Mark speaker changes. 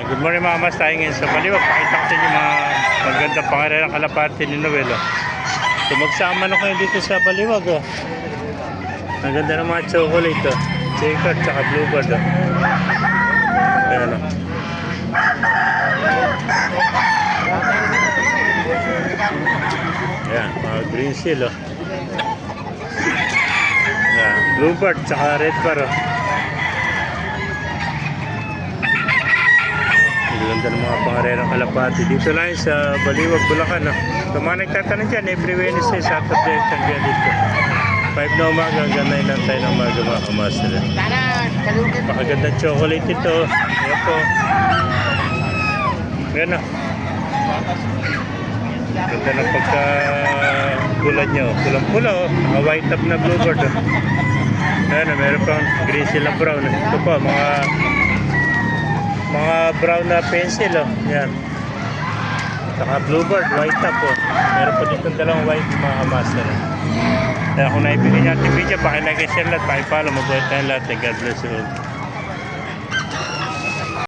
Speaker 1: Good morning mga mas, tayo ngayon sa Baliwag. Pakita ko sa inyo mga magandang pangarerang kalapati ni Noel. So magsama na kayo dito sa Baliwag. Ang ganda ng mga chocolate. Checkered tsaka bluebird. Ayan o. Ayan, mga green seal. Ayan, bluebird tsaka red bar. Ganda ng mga pangarerang kalapati. Dito lang sa Baliwag, Bulacan. So mga nagtatanong dyan, every Wednesday, Saturday, dyan dito. 5 na umaga, hanggang 9 lang tayo ng umaga mga kamaster. Pakagandang chocolate ito. Ayan po. Ayan o. Ganda ng pagkakulad nyo. Pulang-pula o. Mga white top na bluebird o. Ayan o, meron pang green sila brown. Ito po, mga brown na pencil oh. Yan. Saka bluebird, white top oh. Meron po dito dalawang white mga kamaster. Kaya kung naibigay niyo ating video, pakilike, share lahat, pakipalo, mabuhay tayong lahat. God bless you all.